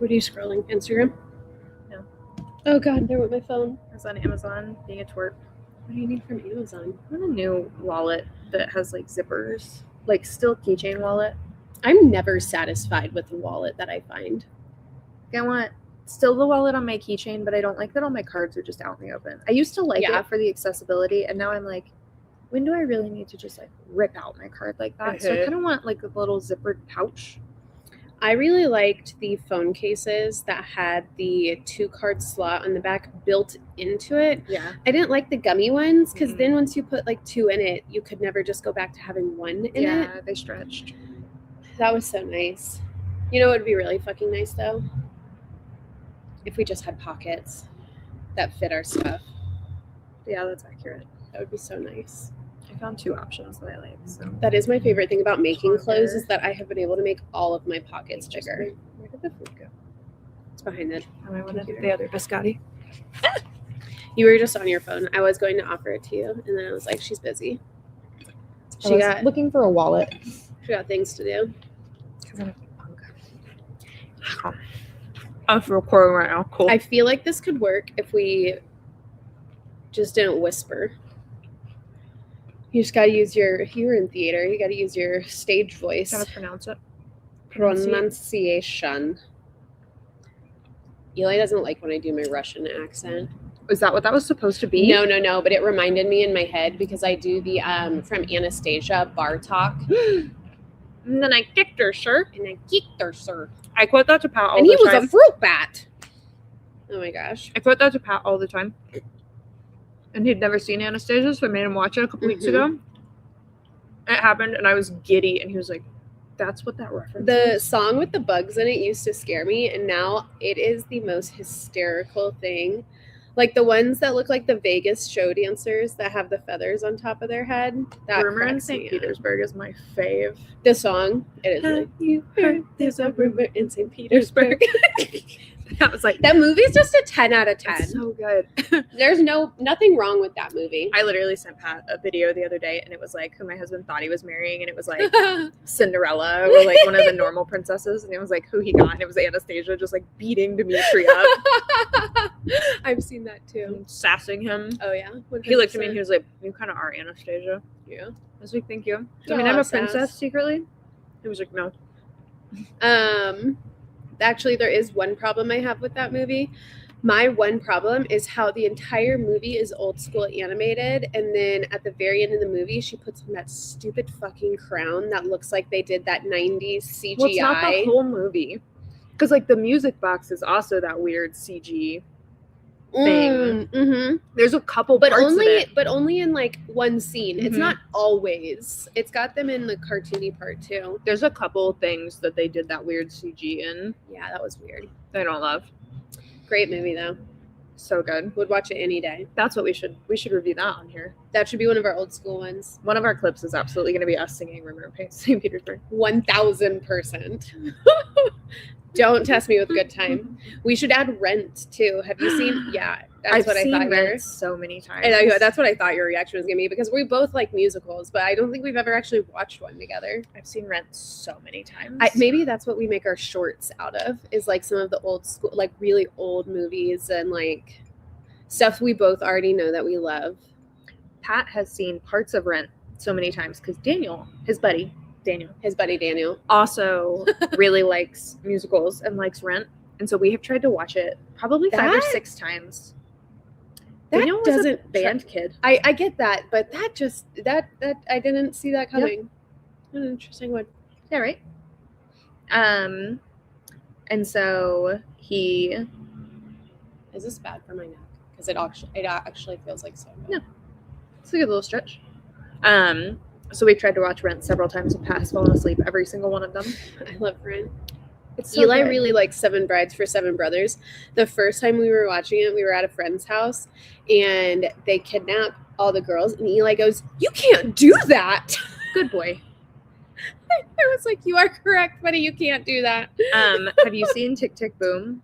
What are you scrolling? Instagram? No. Oh god, there went my phone. I was on Amazon being a twerp. What do you need from Amazon? I want a new wallet that has like zippers, like still keychain wallet. I'm never satisfied with the wallet that I find. I want still the wallet on my keychain, but I don't like that all my cards are just out in the open. I used to like it for the accessibility, and now I'm like, when do I really need to just like rip out my card like that? So I kind of want like a little zippered pouch. I really liked the phone cases that had the 2-card slot on the back built into it. Yeah. I didn't like the gummy ones because then once you put like 2 in it, you could never just go back to having 1 in it. Yeah, they stretched. That was so nice. You know what would be really fucking nice though? If we just had pockets that fit our stuff. Yeah, that's accurate. That would be so nice. I found 2 options that I like. So that is my favorite thing about making clothes is that I have been able to make all of my pockets bigger. Where did the food go? It's behind it. I wanted the other biscotti. You were just on your phone. I was going to offer it to you, and then I was like, she's busy. She got looking for a wallet. She got things to do. I'm recording right now. Cool. I feel like this could work if we just didn't whisper. You just gotta use you're in theater, you gotta use your stage voice. How to pronounce it? Pronunciation. Eli doesn't like when I do my Russian accent. Is that what that was supposed to be? No, but it reminded me in my head because I do the from Anastasia bar talk. And then I kicked her, sir. I quote that to Pat all the time. And he was a fruit bat. Oh my gosh. I quote that to Pat all the time. And he'd never seen Anastasia, so I made him watch it a couple weeks ago. It happened, and I was giddy, and he was like, that's what that reference is? The is? song with the bugs in it used to scare me, and now it is the most hysterical thing. Like the ones that look like the Vegas show dancers that have the feathers on top of their head. That Rumor in St. Petersburg is my fave. The song, it is like, you heard there's a rumor in St. Petersburg. That was like, that movie's just a 10 out of 10. It's so good. There's nothing wrong with that movie. I literally sent Pat a video the other day, and it was like who my husband thought he was marrying, and it was like Cinderella or like one of the normal princesses, and it was like who he got, and it was Anastasia just like beating Dimitri up. I've seen that too. And sassing him. Oh yeah. 100%. He looked at me and he was like, "You kind of are Anastasia." Yeah. I was like, "Thank you." I mean, I'm a princess secretly. He was like, "No." Actually, there is one problem I have with that movie. My one problem is how the entire movie is old school animated, and then at the very end of the movie, she puts on that stupid fucking crown that looks like they did that 90s CGI. Well, it's not the whole movie. Because, like, the music box is also that weird CG thing. Mm-hmm. There's a couple parts of it. But only in, like, one scene. Mm-hmm. It's not always. It's got them in the cartoony part, too. There's a couple things that they did that weird CG in. Yeah, that was weird. I don't love. Great movie, though. So good. Would watch it any day. That's what we should review that on here. That should be one of our old school ones. One of our clips is absolutely going to be us singing Rumor in St. Petersburg. 1000%. Don't test me with good time. We should add Rent too. Have you seen? Yeah, I've seen Rent so many times. And that's what I thought your reaction was gonna be because we both like musicals, but I don't think we've ever actually watched one together. I've seen Rent so many times. Maybe that's what we make our shorts out of is like some of the old school, like really old movies and like stuff we both already know that we love. Pat has seen parts of Rent so many times because Daniel, his buddy Daniel, also really likes musicals and likes Rent, and so we have tried to watch it probably 5 or 6 times. Daniel was a band kid. I get that, but that I didn't see that coming. Yep. An interesting one. Yeah, right. And so he is this bad for my neck because it actually feels like so good. No, it's a good little stretch. So we've tried to watch Rent several times and Pat has fallen asleep every single one of them. I love Rent. So Eli good. really likes Seven Brides for Seven Brothers. The first time we were watching it, we were at a friend's house and they kidnap all the girls and Eli goes, "You can't do that." Good boy. I was like, "You are correct, buddy. You can't do that." Have you seen Tick Tick Boom?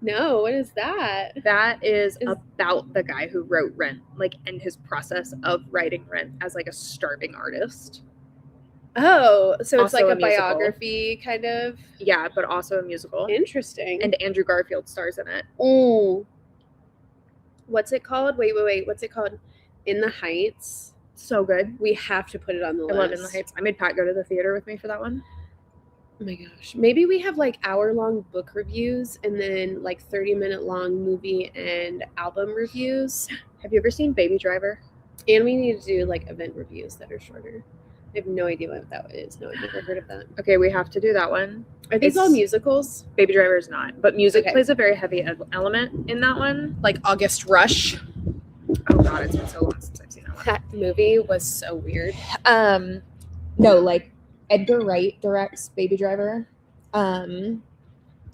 No, what is that? That is about the guy who wrote Rent, like, and his process of writing Rent as like a starving artist. Oh, so it's Also like a a musical. biography kind of. Yeah, but also a musical. Interesting. And Andrew Garfield stars in it. Oh. What's it called? Wait. What's it called? In the Heights. So good. We have to put it on the list. I love In the Heights. I made Pat go to the theater with me for that one. Oh my gosh. Maybe we have like hour-long book reviews and then like 30-minute long movie and album reviews. Have you ever seen Baby Driver? And we need to do like event reviews that are shorter. I have no idea what that is. No, I've never heard of that. Okay, we have to do that one. Are these all musicals? Baby Driver is not, but music plays a very heavy element in that one. Like August Rush. Oh god, it's been so long since I've seen that one. That movie was so weird. No, like Edgar Wright directs Baby Driver.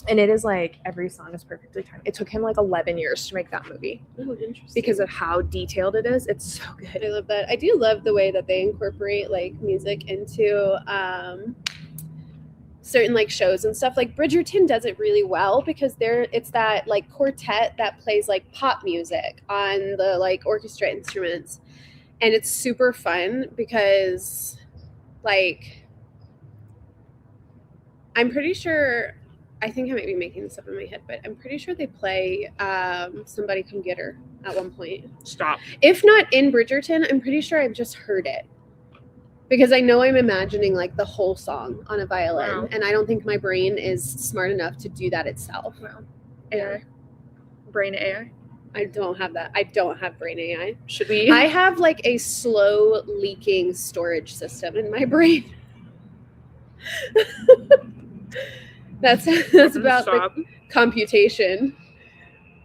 And it is like every song is perfectly timed. It took him like 11 years to make that movie. Oh, interesting. Because of how detailed it is. It's so good. I love that. I do love the way that they incorporate like music into certain like shows and stuff. Like Bridgerton does it really well because it's that like quartet that plays like pop music on the like orchestra instruments. And it's super fun because like I'm pretty sure, I think I might be making this up in my head, but I'm pretty sure they play Somebody Come Get Her at one point. Stop. If not in Bridgerton, I'm pretty sure I've just heard it. Because I know I'm imagining like the whole song on a violin. Wow. And I don't think my brain is smart enough to do that itself. Wow. AI. Brain AI. I don't have that. I don't have brain AI. Should we? I have like a slow leaking storage system in my brain. That's about the computation.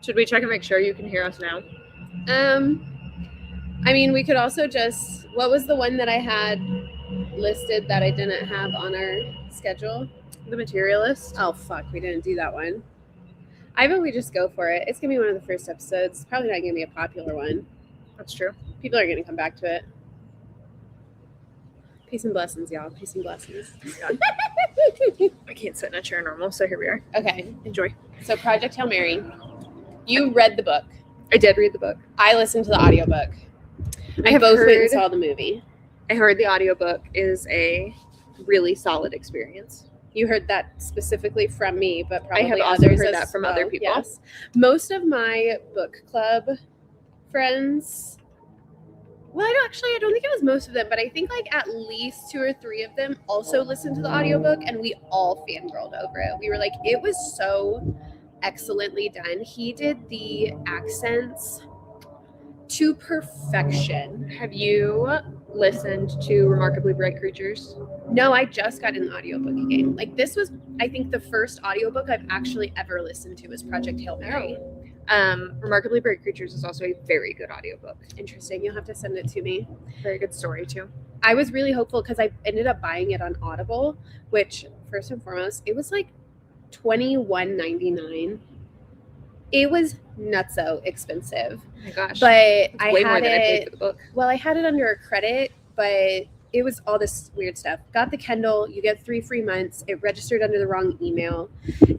Should we check and make sure you can hear us now? I mean, we could also just, what was the one that I had listed that I didn't have on our schedule? The Materialist. Oh, fuck. We didn't do that one. I bet we just go for it. It's going to be one of the first episodes. It's probably not going to be a popular one. That's true. People are going to come back to it. Peace and blessings, y'all. Peace and blessings. God. I can't sit in a chair normal, so here we are. Okay. Enjoy. So Project Hail Mary. You read the book. I did read the book. I listened to the audiobook. I both went and saw the movie. I heard the audiobook is a really solid experience. You heard that specifically from me, but probably I have also others heard that from other people. Yes. Most of my book club friends, well, I don't think it was most of them, but I think like at least 2 or 3 of them also listened to the audiobook, and we all fangirled over it. We were like, it was so excellently done. He did the accents to perfection. Have you listened to Remarkably Bright Creatures? No, I just got an audiobook again. Like this was, I think, the first audiobook I've actually ever listened to was Project Hail Mary. Remarkably Bright Creatures is also a very good audiobook. Interesting. You'll have to send it to me. Very good story too. I was really hopeful because I ended up buying it on Audible, which first and foremost, it was like $21.99. It was nutso expensive. Oh my gosh. But That's I way had more than it, I paid for the book. Well, I had it under a credit, but it was all this weird stuff. Got the Kindle, you get 3 free months. It registered under the wrong email.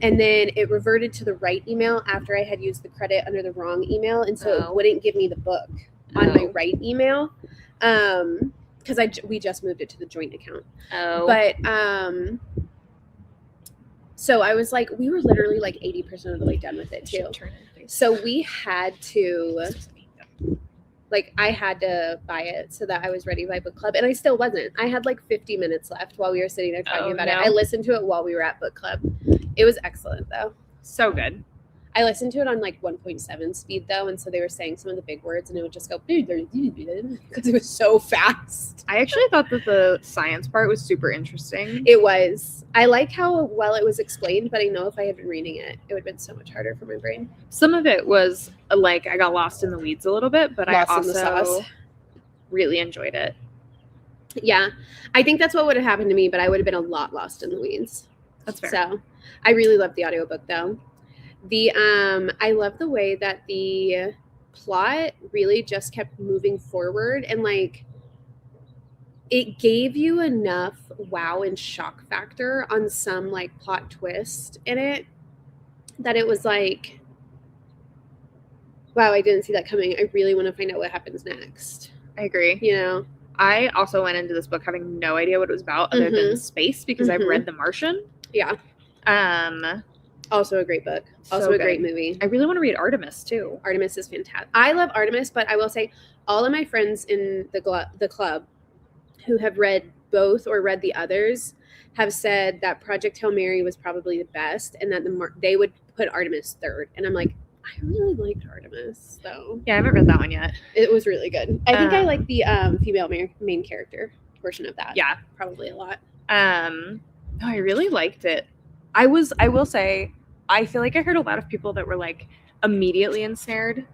And then it reverted to the right email after I had used the credit under the wrong email. And so it wouldn't give me the book on my right email. Because we just moved it to the joint account. Oh. But so I was like, we were literally like 80% of the way done with it too. So we had to, like, I had to buy it so that I was ready by book club. And I still wasn't. I had like 50 minutes left while we were sitting there talking about it. I listened to it while we were at book club. It was excellent though. So good. I listened to it on like 1.7 speed though, and so they were saying some of the big words and it would just go because it was so fast. I actually thought that the science part was super interesting. It was. I like how well it was explained, but I know if I had been reading it, it would have been so much harder for my brain. Some of it was like I got lost in the weeds a little bit, but lost I in the also sauce. Really enjoyed it. Yeah, I think that's what would have happened to me, but I would have been a lot lost in the weeds. That's fair. So I really loved the audiobook though. I love the way that the plot really just kept moving forward, and like it gave you enough wow and shock factor on some like plot twist in it that it was like, wow, I didn't see that coming. I really want to find out what happens next. I agree. You know? I also went into this book having no idea what it was about other than space because I've read The Martian. Yeah. Also a great book. Also a great movie. I really want to read Artemis too. Artemis is fantastic. I love Artemis, but I will say all of my friends in the club who have read both or read the others have said that Project Hail Mary was probably the best and that they would put Artemis third. And I'm like, I really liked Artemis, though. Yeah, I haven't read that one yet. It was really good. I think I like the female main character portion of that. Yeah. Probably a lot. No, I really liked it. I will say, I feel like I heard a lot of people that were like immediately ensnared.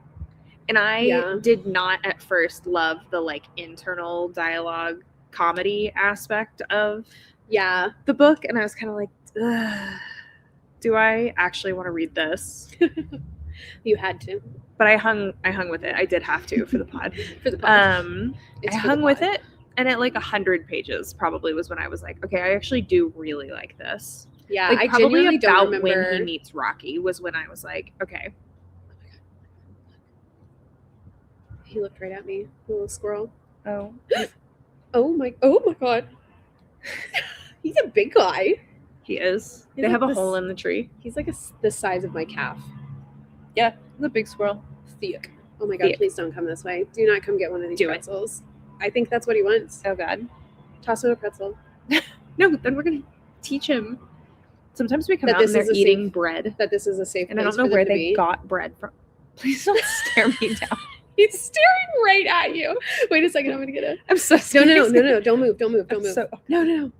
And I did not at first love the like internal dialogue comedy aspect of the book. And I was kind of like, ugh, do I actually want to read this? You had to. But I hung with it. I did have to for the pod. For the pod. I hung with it. And at like 100 pages probably was when I was like, okay, I actually do really like this. Yeah, like, I probably genuinely about don't remember when he meets Rocky was when I was like, okay. He looked right at me, the little squirrel. Oh. Oh my god. He's a big guy. He is. They have a hole in the tree. He's like the size of my calf. Yeah, the big squirrel. Thick. Oh my god, please don't come this way. Do not come get one of these pretzels. I think that's what he wants. Oh god. Toss him a pretzel. No, then we're going to teach him. Sometimes we come out and they're eating bread. That this is a safe place. And I don't know where they got bread from. Please don't stare me down. He's staring right at you. Wait a second, I'm going to get it. I'm so scared. No. Don't move. No.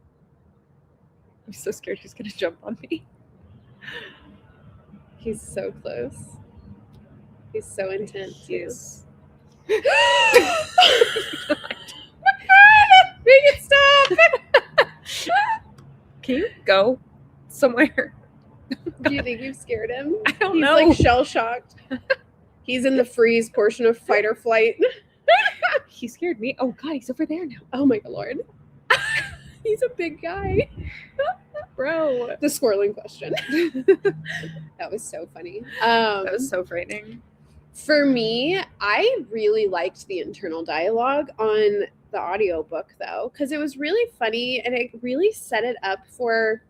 I'm so scared he's going to jump on me. He's so close. He's so intense. Yes. Make it stop! Can you go somewhere? Do you think you've scared him? I don't know. He's like shell shocked. He's in the freeze portion of fight or flight. He scared me. Oh god, he's over there now. Oh my lord. He's a big guy. Bro. The squirreling question. That was so funny. That was so frightening. For me, I really liked the internal dialogue on the audiobook though, because it was really funny and it really set it up for,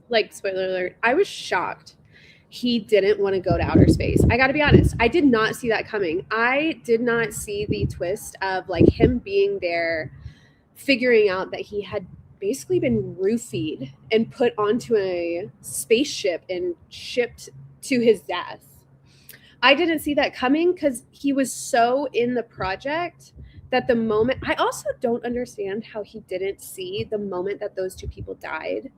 like, spoiler alert, I was shocked he didn't want to go to outer space. I gotta be honest, I did not see that coming. I did not see the twist of like him being there, figuring out that he had basically been roofied and put onto a spaceship and shipped to his death. I didn't see that coming because he was so in the project that the moment, I also don't understand how he didn't see the moment that those two people died.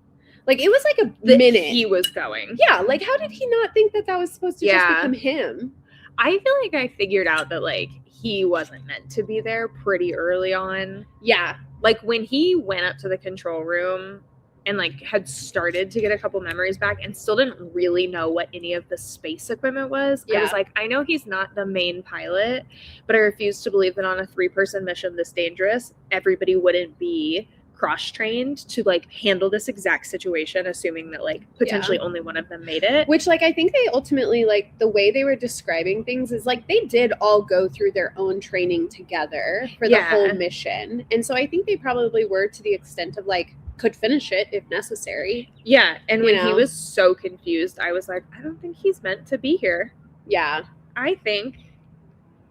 Like, it was like a minute. He was going. Yeah, like, how did he not think that that was supposed to just become him? I feel like I figured out that, like, he wasn't meant to be there pretty early on. Yeah. Like, when he went up to the control room and, like, had started to get a couple memories back and still didn't really know what any of the space equipment was, I was like, I know he's not the main pilot, but I refuse to believe that on a 3-person mission this dangerous, everybody wouldn't be cross-trained to like handle this exact situation, assuming that like potentially only one of them made it. Which, like, I think they ultimately, like, the way they were describing things is like they did all go through their own training together for the whole mission, and so I think they probably were, to the extent of like, could finish it if necessary. Yeah, and when he was so confused, I was like, I don't think he's meant to be here. Yeah, I think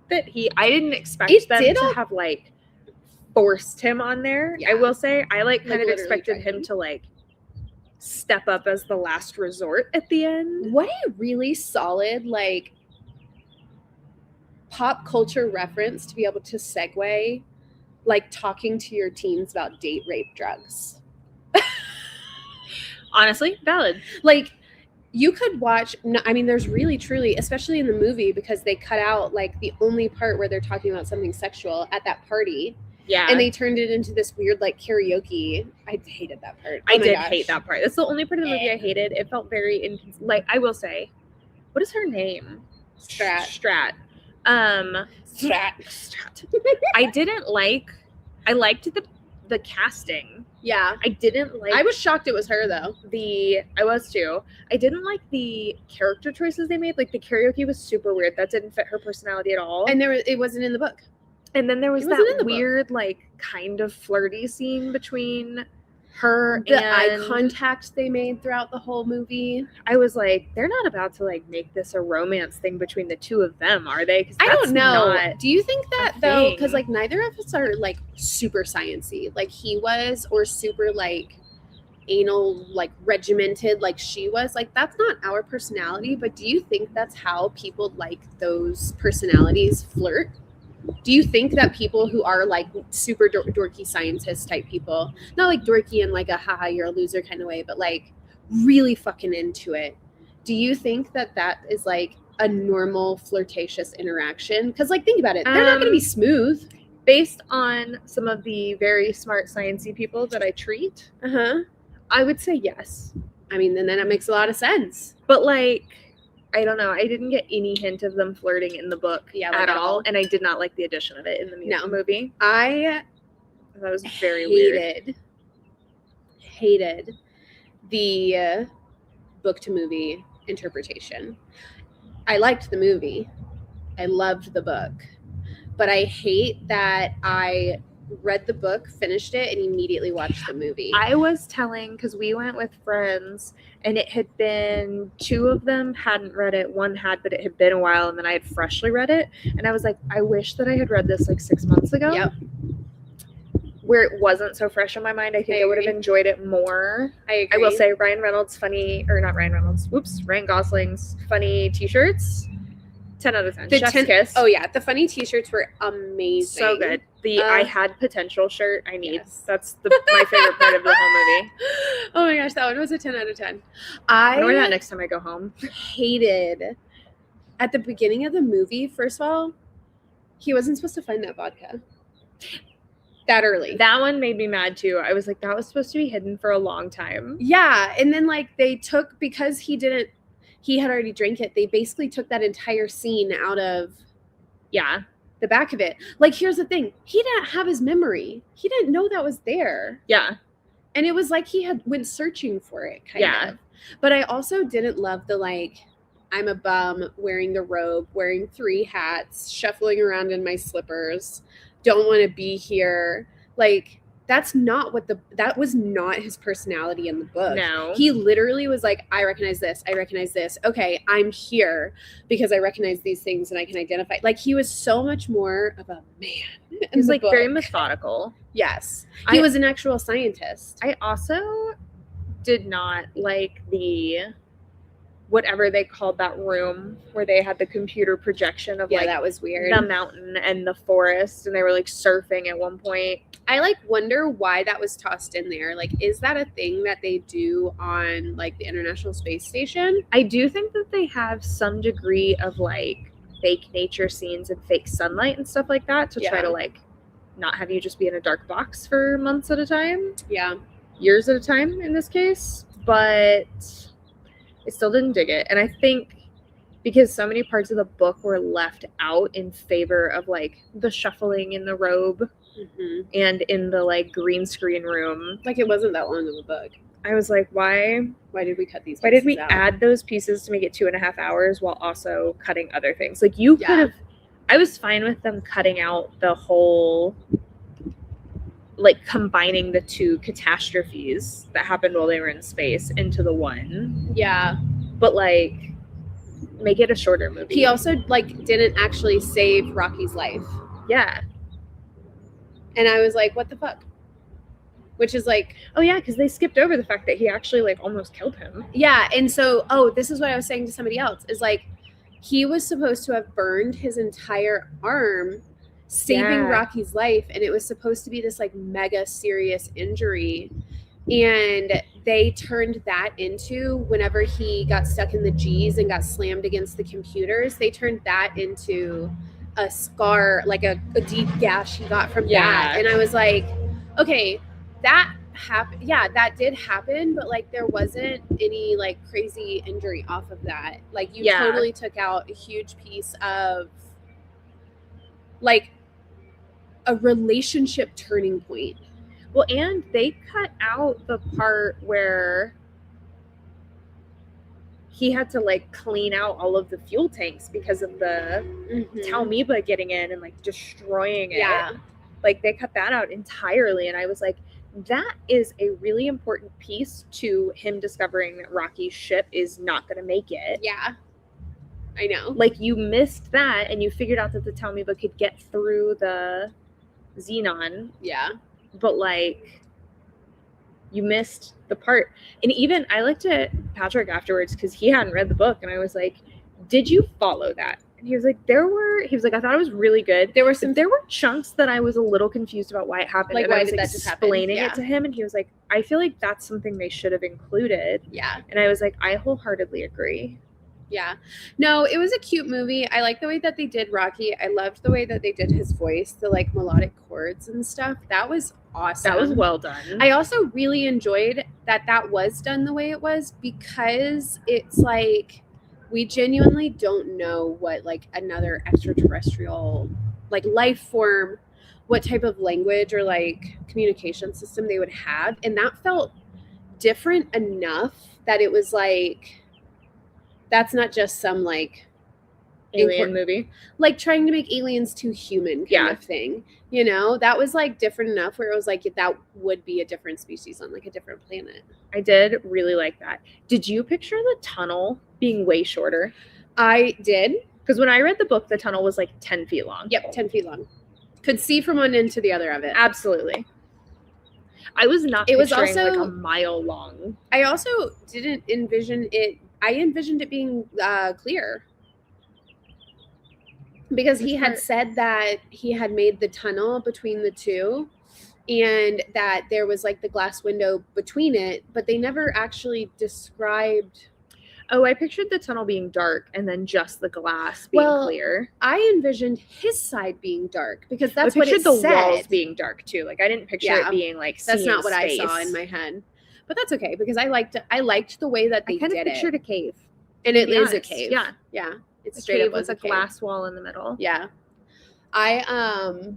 that I didn't expect them to have like forced him on there. I will say I like kind of expected him to like step up as the last resort at the end. What a really solid like pop culture reference to be able to segue like talking to your teens about date rape drugs. Honestly, valid. Like, you could watch, I mean, there's really truly, especially in the movie, because they cut out like the only part where they're talking about something sexual at that party. Yeah. And they turned it into this weird, like, karaoke. I hated that part. I did hate that part. That's the only part of the movie I hated. It felt very, like, I will say, what is her name? Strat. I liked the casting. Yeah. I didn't like. I was shocked it was her, though. I was too. I didn't like the character choices they made. Like, the karaoke was super weird. That didn't fit her personality at all. And it wasn't in the book. And then there was It wasn't in that the book. weird, like, kind of flirty scene between her The and eye contact they made throughout the whole movie. I was like, they're not about to like make this a romance thing between the two of them, are they? 'Cause I don't know. not Do you think that a though? thing. Because like neither of us are like super sciencey, like he was, or super like anal, like regimented, like she was. Like that's not our personality. But do you think that's how people like those personalities flirt? Do you think that people who are like super dorky scientist type people, not like dorky in like a haha you're a loser kind of way, but like really fucking into it, do you think that that is like a normal flirtatious interaction? Because like think about it, they're not going to be smooth. Based on some of the very smart sciencey people that I treat, I would say yes. I mean, then that makes a lot of sense. But like, I don't know. I didn't get any hint of them flirting in the book at all, and I did not like the addition of it in the movie. I thought it was very weird. Hated the book to movie interpretation. I liked the movie. I loved the book. But I hate that I read the book, finished it, and immediately watched the movie. I was telling, because we went with friends, and it had been 2 of them hadn't read it, 1 had, but it had been a while, and then I had freshly read it, and I was like, I wish that I had read this like 6 months ago. Yep. Where it wasn't so fresh on my mind. I think I would have enjoyed it more. I agree. I will say Ryan Gosling's funny t-shirts, 10 out of 10. Chef's kiss. Oh yeah, the funny t-shirts were amazing. So good. The I had potential shirt I need. Yes. That's my favorite part of the whole movie. Oh my gosh, that one was a 10 out of 10. I'm gonna wear that next time I go home. Hated at the beginning of the movie, first of all, he wasn't supposed to find that vodka that early. That one made me mad too. I was like, that was supposed to be hidden for a long time. Yeah, and then like they took, because he had already drank it, they basically took that entire scene out of the back of it. Like, here's the thing, he didn't have his memory. He didn't know that was there. Yeah. And it was like he had went searching for it, kind of. But I also didn't love the like, I'm a bum, wearing the robe, wearing 3 hats, shuffling around in my slippers, don't want to be here. Like, that was not his personality in the book. No. He literally was like, I recognize this. Okay, I'm here because I recognize these things and I can identify. Like, he was so much more of a man. He was like book. Very methodical. Yes. He was an actual scientist. I also did not like the whatever they called that room where they had the computer projection of like that was weird. The mountain and the forest, and they were like surfing at one point. I like wonder why that was tossed in there. Like, is that a thing that they do on like the International Space Station? I do think that they have some degree of like fake nature scenes and fake sunlight and stuff like that to try to like not have you just be in a dark box for months at a time. Yeah. Years at a time in this case. But I still didn't dig it. And I think because so many parts of the book were left out in favor of like the shuffling in the robe and in the like green screen room. Like, it wasn't that long of a book. I was like, why did we cut these? Why did we add those pieces to make it 2.5 hours while also cutting other things? Like, you could have, I was fine with them cutting out the whole, like combining the 2 catastrophes that happened while they were in space into the one. Yeah. But like, make it a shorter movie. He also like didn't actually save Rocky's life. Yeah. And I was like, what the fuck? Which is like, oh yeah, because they skipped over the fact that he actually like almost killed him. Yeah. And so, this is what I was saying to somebody else, is like, he was supposed to have burned his entire arm saving Rocky's life, and it was supposed to be this like mega serious injury, and they turned that into, whenever he got stuck in the G's and got slammed against the computers, they turned that into a scar, like a deep gash he got from that. And I was like, okay, that happened. Yeah, that did happen, but like there wasn't any like crazy injury off of that. Like, you totally took out a huge piece of like a relationship turning point. Well, and they cut out the part where he had to like clean out all of the fuel tanks because of the Talmiba getting in and like destroying it. Yeah. Like they cut that out entirely. And I was like, that is a really important piece to him discovering that Rocky's ship is not going to make it. Yeah. I know. Like you missed that and you figured out that the Talmiba could get through the Xenon. Yeah. But like you missed the part. And even I looked at Patrick afterwards because he hadn't read the book and I was like, did you follow that? And he was like, I thought it was really good. There were chunks that I was a little confused about why it happened. Like, and why I was did that just happen? explaining it to him and he was like, I feel like that's something they should have included. Yeah. And I was like, I wholeheartedly agree. Yeah. No, it was a cute movie. I like the way that they did Rocky. I loved the way that they did his voice, the like melodic chords and stuff. That was awesome. That was well done. I also really enjoyed that was done the way it was because it's like we genuinely don't know what like another extraterrestrial like life form, what type of language or like communication system they would have. And that felt different enough that it was like, that's not just some like alien movie, like trying to make aliens too human kind of thing, you know. That was like different enough where it was like that would be a different species on like a different planet. I did really like that. Did you picture the tunnel being way shorter? I did, because when I read the book the tunnel was like 10 feet long. Yep, 10 feet long. Could see from one end to the other of it. Absolutely. I was not it was also like a mile long. I also didn't envision it. I envisioned it being clear because he had said that he had made the tunnel between the two and that there was like the glass window between it, but they never actually described. Oh, I pictured the tunnel being dark and then just the glass being clear. I envisioned his side being dark because that's what it the said. Walls being dark too. Like I didn't picture it being like that's not what space. I saw in my head. But that's okay because I liked the way that they did it. I kind of pictured a cave. And it is a cave. Yeah. Yeah. It's a straight cave up was with a glass wall in the middle. Yeah. The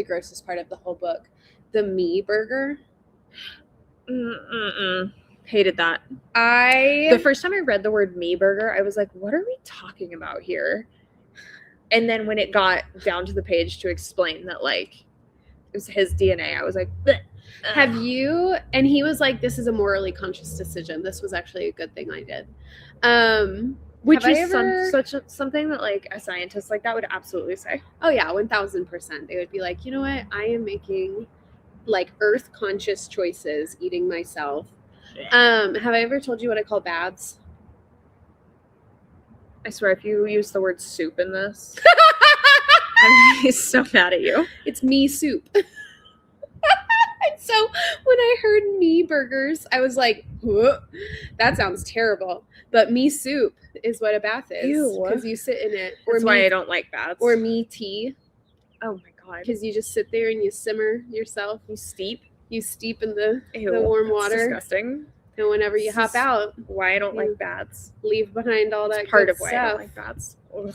grossest part of the whole book, the me burger. Hated that. The first time I read the word me burger, I was like, what are we talking about here? And then when it got down to the page to explain that like it was his DNA, I was like, bleh. Have you? And he was like, this is a morally conscious decision. This was actually a good thing I did. Which is something that like a scientist like that would absolutely say. Oh yeah, 1000%. They would be like, you know what? I am making like earth conscious choices, eating myself. Have I ever told you what I call baths? I swear, if you use the word soup in this, I'm gonna be so mad at you. It's me soup. So when I heard me burgers, I was like, whoa, that sounds terrible. But me soup is what a bath is. Because you sit in it. That's why I don't like baths. Or me tea. Oh my God. Because you just sit there and you simmer yourself. You steep in the warm water. Disgusting. And whenever you hop out. Why I don't like baths. Leave behind all that part good of why stuff. I don't like baths. I'm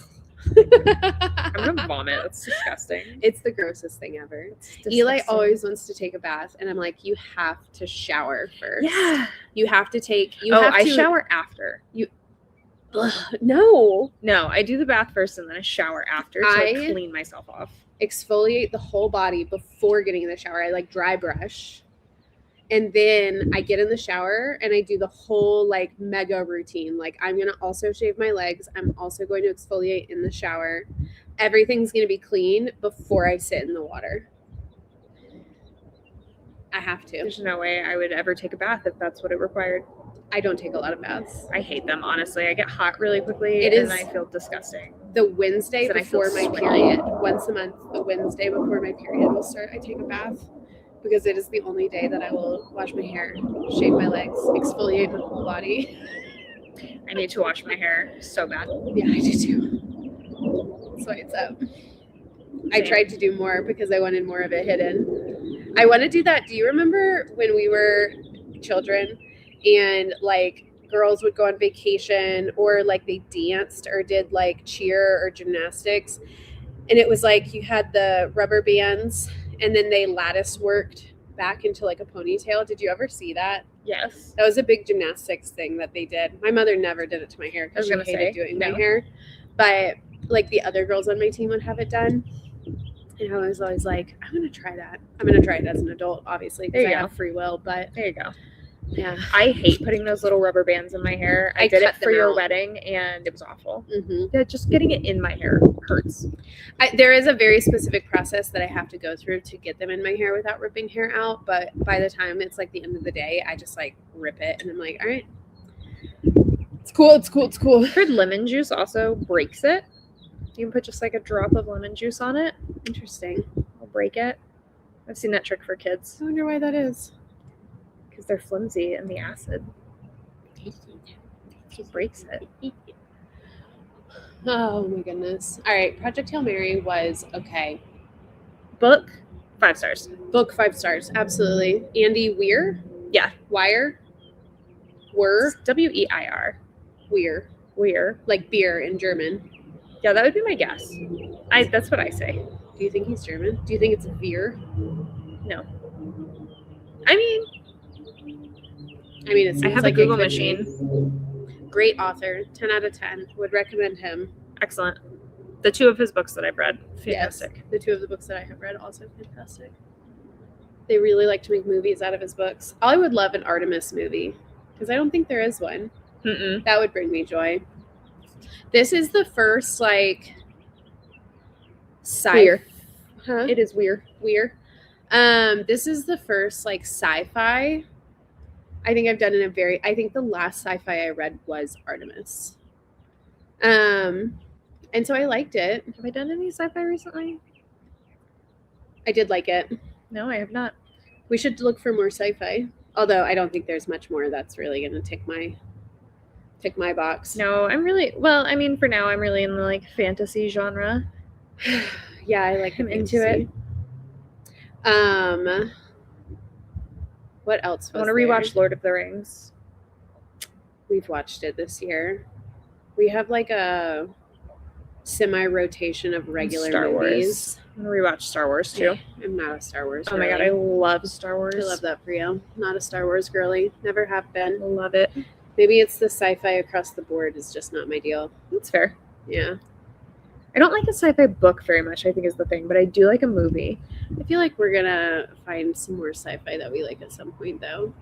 gonna vomit. That's disgusting. It's the grossest thing ever. Eli always wants to take a bath, and I'm like, you have to shower first. Yeah. You have to take. I shower after. No, I do the bath first, and then I shower after to clean myself off. Exfoliate the whole body before getting in the shower. I like dry brush. And then I get in the shower and I do the whole like mega routine. Like I'm going to also shave my legs. I'm also going to exfoliate in the shower. Everything's going to be clean before I sit in the water. I have to. There's no way I would ever take a bath if that's what it required. I don't take a lot of baths. I hate them, honestly. I get hot really quickly and I feel disgusting. The Wednesday before my period, once a month, the Wednesday before my period will start, I take a bath. Because it is the only day that I will wash my hair, shave my legs, exfoliate my whole body. I need to wash my hair so bad. Yeah, I do too. That's why it's up. Same. I tried to do more because I wanted more of it hidden. I want to do that. Do you remember when we were children and like girls would go on vacation or like they danced or did like cheer or gymnastics? And it was like you had the rubber bands and then they lattice worked back into like a ponytail. Did you ever see that? Yes. That was a big gymnastics thing that they did. My mother never did it to my hair because she hated doing my hair. But like the other girls on my team would have it done. And I was always like, I'm going to try that. I'm going to try it as an adult, obviously, because I have free will. But there you go. Yeah. I hate putting those little rubber bands in my hair. I did it for your wedding, and it was awful. Yeah, just getting it in my hair hurts. There is a very specific process that I have to go through to get them in my hair without ripping hair out. But by the time it's like the end of the day, I just like rip it. And I'm like, all right. It's cool. It's cool. It's cool. I've heard lemon juice also breaks it. You can put just like a drop of lemon juice on it. Interesting. I'll break it. I've seen that trick for kids. I wonder why that is. Because they're flimsy and the acid just breaks it. Oh my goodness. All right. Project Hail Mary was okay. Book, 5 stars. Book, 5 stars. Absolutely. Andy Weir? Yeah. Wire? Were? Weir. Weir. Weir. Like beer in German. Yeah, that would be my guess. That's what I say. Do you think he's German? Do you think it's Veer? No. I mean, it seems I have like a Google machine. Great author. 10 out of 10. Would recommend him. Excellent. The 2 of his books that I've read. Fantastic. Yes, the 2 of the books that I have read, also fantastic. They really like to make movies out of his books. I would love an Artemis movie, because I don't think there is one. Mm-mm. That would bring me joy. This is the first, like, Weir. Huh? It is Weir. Weir. This is the first, like, sci-fi I think I've done I think the last sci-fi I read was Artemis. And so I liked it. Have I done any sci-fi recently? I did like it. No, I have not. We should look for more sci-fi. Although I don't think there's much more that's really going to tick my box. No, for now I'm really in the like fantasy genre. Yeah, I like I'm into it. What else was I want to rewatch Lord of the Rings. We've watched it this year. We have like a semi-rotation of regular Star movies. Wars. I'm going to rewatch Star Wars too. I'm not a Star Wars girly. Oh my god, I love Star Wars. I love that for you. Not a Star Wars girly. Never have been. I love it. Maybe it's the sci-fi across the board is just not my deal. That's fair. Yeah. I don't like a sci-fi book very much, I think is the thing, but I do like a movie. I feel like we're going to find some more sci-fi that we like at some point, though.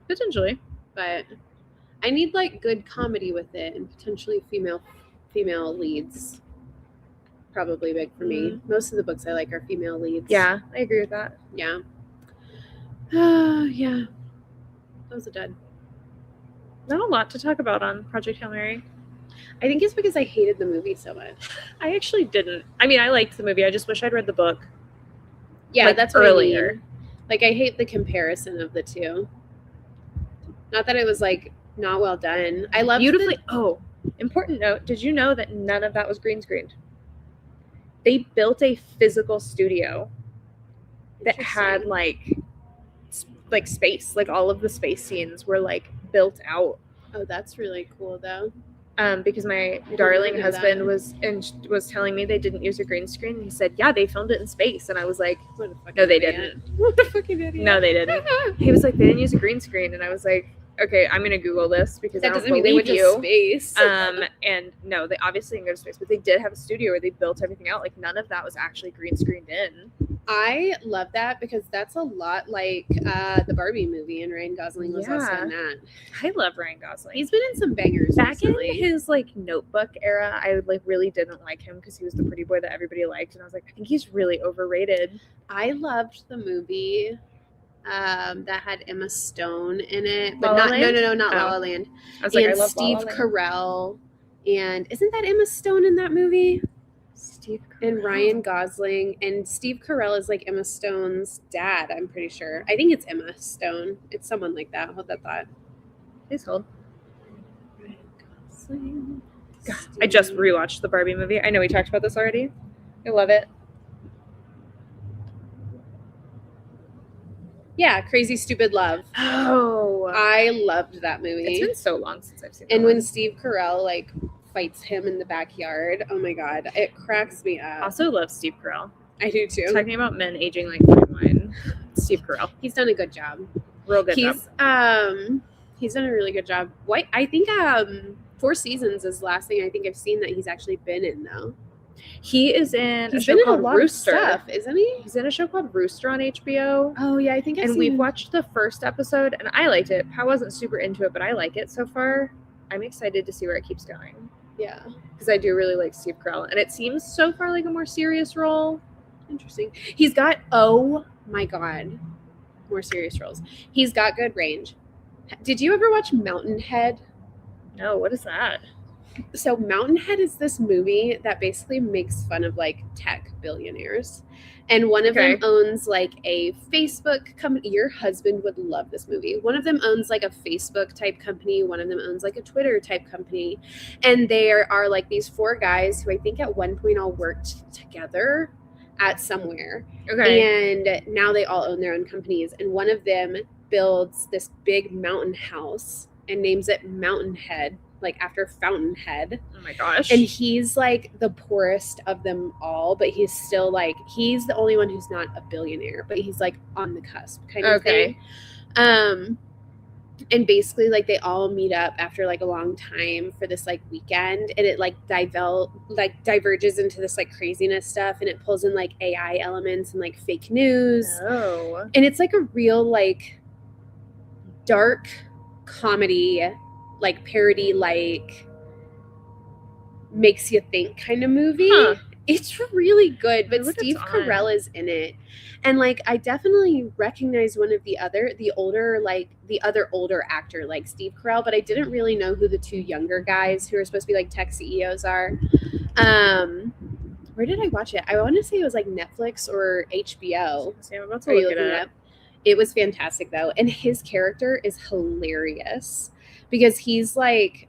Potentially. But I need, like, good comedy with it and potentially female leads. Probably big for me. Most of the books I like are female leads. Yeah, I agree with that. Yeah. Yeah. That was a dud. Not a lot to talk about on Project Hail Mary. I think it's because I hated the movie so much. I actually didn't. I mean, I liked the movie. I just wish I'd read the book. Yeah, like, that's earlier. I mean. Like, I hate the comparison of the two. Not that it was, like, not well done. I love beautifully. Important note. Did you know that none of that was green screened? They built a physical studio that had like space. Like all of the space scenes were like built out. Oh, that's really cool though. Because my darling husband was telling me they didn't use a green screen. And he said, yeah, they filmed it in space. And I was like, no, they didn't. What the fucking idiot? No, they didn't. He was like, they didn't use a green screen. And I was like, okay, I'm going to Google this because that I don't doesn't mean they went to space. And no, they obviously didn't go to space, but they did have a studio where they built everything out. Like none of that was actually green screened in. I love that because that's a lot like the Barbie movie, and Ryan Gosling was also in that. I love Ryan Gosling. He's been in some bangers back recently. In his like Notebook era. I like really didn't like him because he was the pretty boy that everybody liked, and I was like, I think he's really overrated. I loved the movie that had Emma Stone in it, but La La not Land? not La La Land. I was like, and I love Steve La La Land. Carell, and isn't that Emma Stone in that movie? Steve Carell. And Ryan Gosling, and Steve Carell is like Emma Stone's dad. I'm pretty sure. I think it's Emma Stone. It's someone like that. Hold that thought. Please hold. Ryan Gosling. God, I just rewatched the Barbie movie. I know we talked about this already. I love it. Yeah, Crazy Stupid Love. Oh, I loved that movie. It's been so long since I've seen it. And when Steve Carell like fights him in the backyard, oh my god, it cracks me up. I also love Steve Carell. I do too. Talking about men aging like fine wine, Steve Carell. He's done a good job. Real good job. He's done a really good job. What I think 4 Seasons is the last thing I think I've seen that he's actually been in though. He is in He's a show been in a called lot Rooster. of stuff, isn't he? He's in a show called Rooster on HBO. Oh yeah, I think I've and seen... we've watched the first episode, and I liked it. I wasn't super into it, but I like it so far. I'm excited to see where it keeps going. Yeah, because I do really like Steve Carell, and it seems so far like a more serious role. Interesting. He's got, oh my god, more serious roles. He's got good range. Did you ever watch Mountainhead? No, what is that? So Mountainhead is this movie that basically makes fun of like tech billionaires. And one of them owns like a Facebook company. Your husband would love this movie. One of them owns like a Facebook type company. One of them owns like a Twitter type company. And there are like these 4 guys who I think at one point all worked together at somewhere. Okay. And now they all own their own companies. And one of them builds this big mountain house and names it Mountainhead, like after Fountainhead. Oh my gosh. And he's like the poorest of them all, but he's still like, he's the only one who's not a billionaire, but he's like on the cusp kind of thing. And basically like they all meet up after like a long time for this like weekend, and it like diverges into this like craziness stuff, and it pulls in like AI elements and like fake news. Oh. And it's like a real like dark comedy, like parody, like makes you think kind of movie. It's really good, but Steve Carell is in it. And like I definitely recognize one of the other older actor like Steve Carell, but I didn't really know who the 2 younger guys who are supposed to be like tech CEOs are. Where did I watch it? I want to say it was like Netflix or HBO. I'm about to look it up. It was fantastic though, and his character is hilarious because he's like,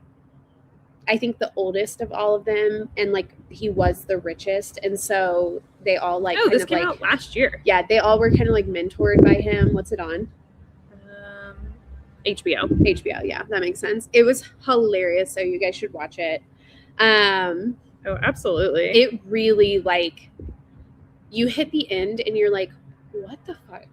I think the oldest of all of them, and like he was the richest, and so they all like this came out last year. Yeah, they all were kind of like mentored by him. What's it on? HBO. Yeah, that makes sense. It was hilarious, so you guys should watch it. Oh, absolutely. It really like, you hit the end and you're like, what the fuck?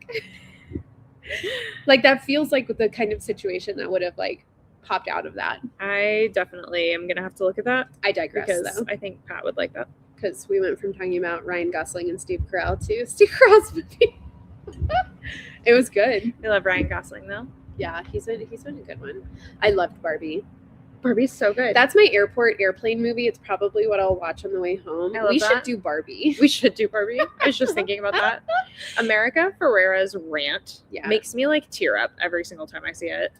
Like that feels like the kind of situation that would have like popped out of that. I definitely am gonna have to look at that. I digress because though. I think Pat would like that. Because we went from talking about Ryan Gosling and Steve Carell to Steve Carell's movie. It was good. I love Ryan Gosling though. Yeah, he's been a good one. I loved Barbie. Barbie's so good. That's my airplane movie. It's probably what I'll watch on the way home. We should do Barbie. We should do Barbie. I was just thinking about that. America Ferrera's rant makes me like tear up every single time I see it.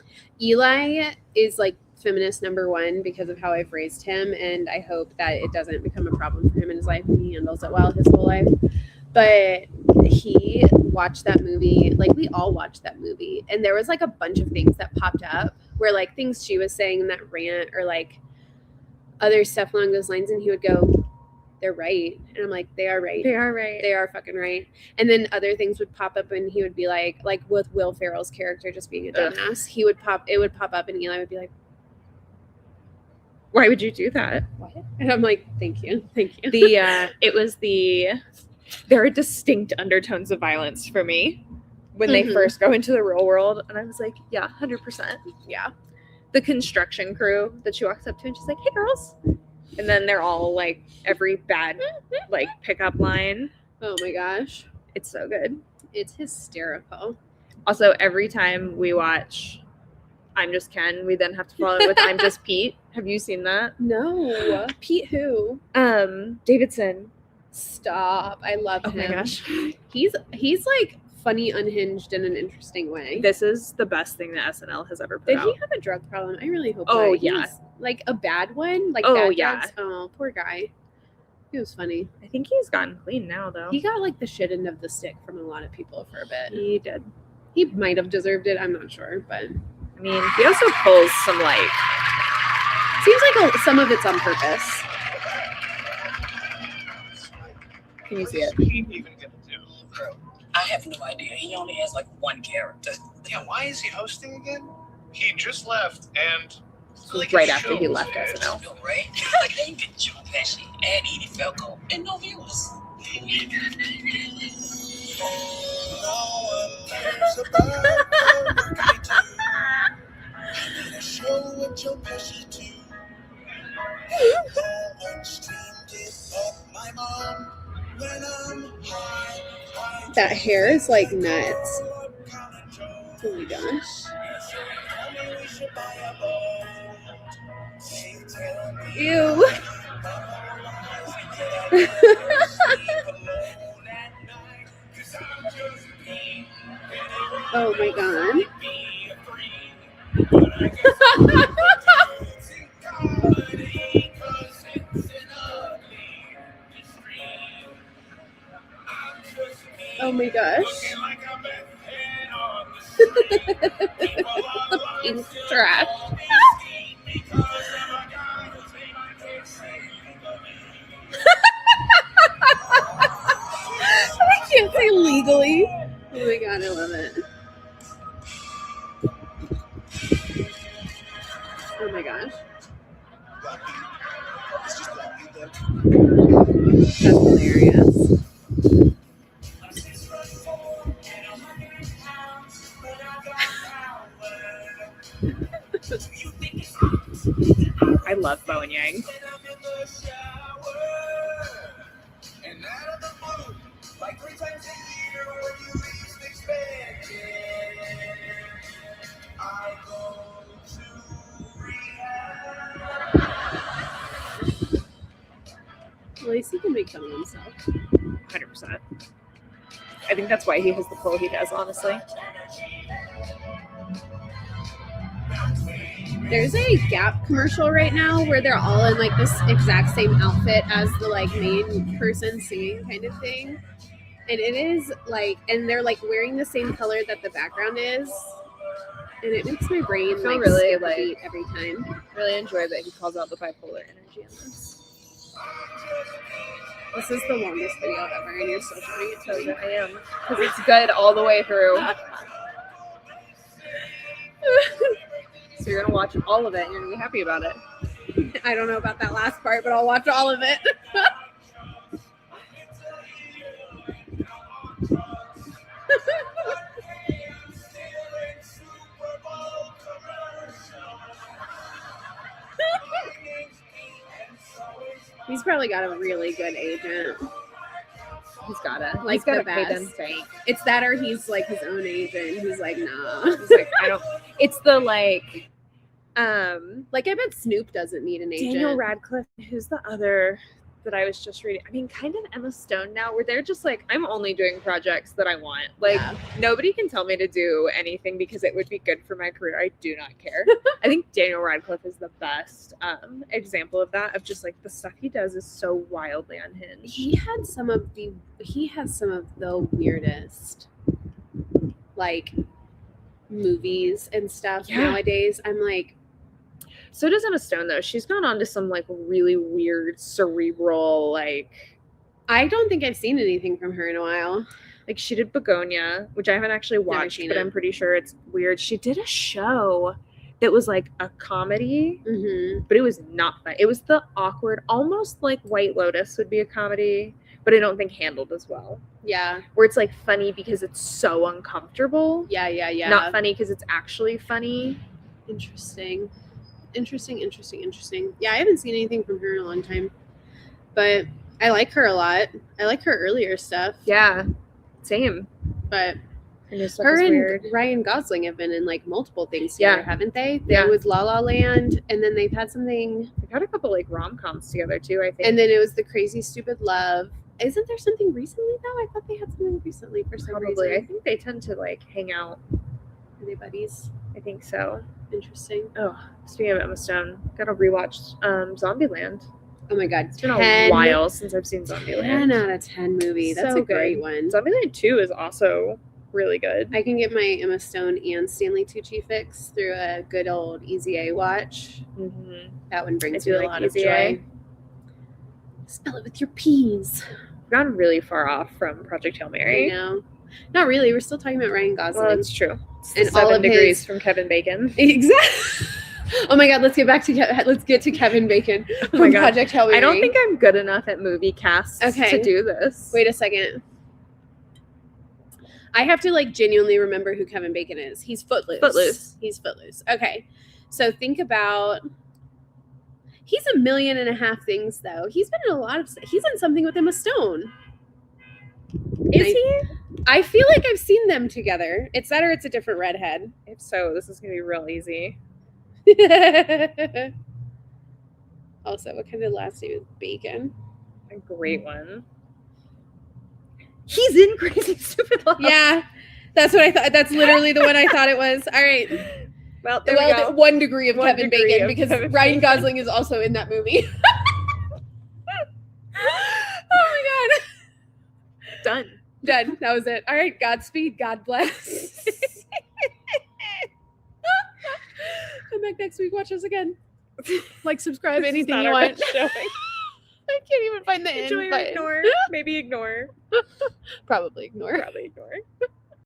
Eli is like feminist number 1 because of how I've raised him, and I hope that it doesn't become a problem for him in his life and he handles it well his whole life. But he watched that movie, like we all watched that movie, and there was like a bunch of things that popped up where like things she was saying in that rant or like other stuff along those lines, and he would go, they're right. And I'm like, they are right. They are right. They are fucking right. And then other things would pop up and he would be like with Will Ferrell's character just being a dumbass, it would pop up and Eli would be like, why would you do that? What? And I'm like, thank you. There are distinct undertones of violence for me when they first go into the real world. And I was like, yeah, 100%. Yeah. The construction crew that she walks up to and she's like, hey girls. And then they're all like every bad like pickup line. Oh my gosh. It's so good. It's hysterical. Also, every time we watch I'm Just Ken, we then have to follow it with I'm Just Pete. Have you seen that? No. Pete who? Davidson. Stop. I love him. Oh my gosh. He's like funny, unhinged in an interesting way. This is the best thing that SNL has ever put out. Did he have a drug problem? I really hope Oh, not. yeah. Like a bad one? Like oh, bad yeah. drugs? Oh, poor guy. He was funny. I think he's gotten clean now, though. He got like the shit end of the stick from a lot of people for a bit. He did. He might have deserved it. I'm not sure, but I mean, he also pulls some like. Seems like some of it's on purpose. Can you see it? I have no idea. He only has like one character. Yeah, why is he hosting again? He just left, and like right after he left SNL. Right? Like they get Joe Pesci and Edie Falco and no viewers. No one knows about need a show with Joe Pesci too. The one streamed it up my mom when I'm high. That hair is like nuts. Oh my gosh. Ew. Oh my god. Oh my gosh. The pink trash. I can't say legally. Oh my god, I love it. Oh my gosh. That's hilarious. I love Bo and Yang. At least he can make fun of himself. 100%. I think that's why he has the pull he does, honestly. There's a Gap commercial right now where they're all in like this exact same outfit as the like main person singing kind of thing. And it is like, and they're like wearing the same color that the background is. And it makes my brain I feel like really, skip a like- beat every time. Really enjoy that he calls out the bipolar energy in this. This is the longest video ever, and you're still showing it to me. I am. Because it's good all the way through. So you're going to watch all of it and you're going to be happy about it. I don't know about that last part, but I'll watch all of it. He's probably got a really good agent. He's got to. Like He's got to the pay them best. bank. It's that or he's like his own agent. He's like, nah. He's like, I don't. It's the like, Like, I bet Snoop doesn't need an agent. Daniel Radcliffe. Who's the other that I was just reading? I mean, kind of Emma Stone now, where they're just like, I'm only doing projects that I want. Like, Yeah. nobody can tell me to do anything because it would be good for my career. I do not care. I think Daniel Radcliffe is the best example of that. Of just like the stuff he does is so wildly unhinged. He has some of the weirdest like movies and stuff Yeah. nowadays. I'm like, So does Emma Stone though. She's gone on to some like really weird cerebral like I don't think I've seen anything from her in a while. Like she did Begonia, which I haven't actually watched, seen but it. I'm pretty sure it's weird. She did a show that was like a comedy, Mm-hmm. but it was not fun. It was the awkward, almost like White Lotus would be a comedy, but I don't think handled as well. Yeah. Where it's like funny because it's so uncomfortable. Yeah. Not funny because it's actually funny. Interesting. Yeah, I haven't seen anything from her in a long time. But I like her a lot. I like her earlier stuff. Yeah. Same. But Her new stuff her is and weird. Ryan Gosling have been in like multiple things together, Yeah. haven't they? Yeah. It was La La Land, and then they've had something, They've had a couple like rom-coms together too, I think. and then it was The Crazy Stupid Love. Isn't there something recently though? I thought they had something recently for some probably. I reason. think they tend to like hang out. Are they buddies? I think so. Interesting. Oh, speaking of Emma Stone, gotta rewatch Zombieland. Oh my god, It's been a while since I've seen 10 Zombieland. out of 10 movie. That's So a great good. one. Zombieland 2 is also really good. I can get my Emma Stone and Stanley Tucci fix through a good old Easy A watch. Mm-hmm. That one brings I me do a like lot of Easy A. joy. Spell it with your P's. We've gone really far off from Project Hail I Mary. know. Not really. We're still talking about Ryan Gosling. Well, that's true. It's And the all 7 of degrees his- from Kevin Bacon. Exactly. Oh my god, let's get to Kevin Bacon from my God. Project Hail Mary. I don't think I'm good enough at movie casts Okay. to do this. Wait a second. I have to like genuinely remember who Kevin Bacon is. He's Footloose. Footloose. He's Footloose. Okay. So think about. He's 1.5 million things though. He's been in a lot of. He's in Something with Emma Stone. Is he? I feel like I've seen them together. It's that or it's a different redhead. If so, this is gonna be real easy. Also, what kind of last name is Bacon? A great one. He's in Crazy Stupid Love. Yeah, that's what I thought. That's literally the one I thought it was. All right. Well, there we go. 1 degree of One Kevin degree Bacon of because Kevin Ryan Bacon. Gosling is also in that movie. Oh my Done. god. Done. That was it. All right. Godspeed. God bless. Come back next week. Watch us again. Like, subscribe, This is anything not you our want. best showing. I can't even find the Enjoy end or button. ignore. Maybe ignore. Probably ignore. Probably ignore.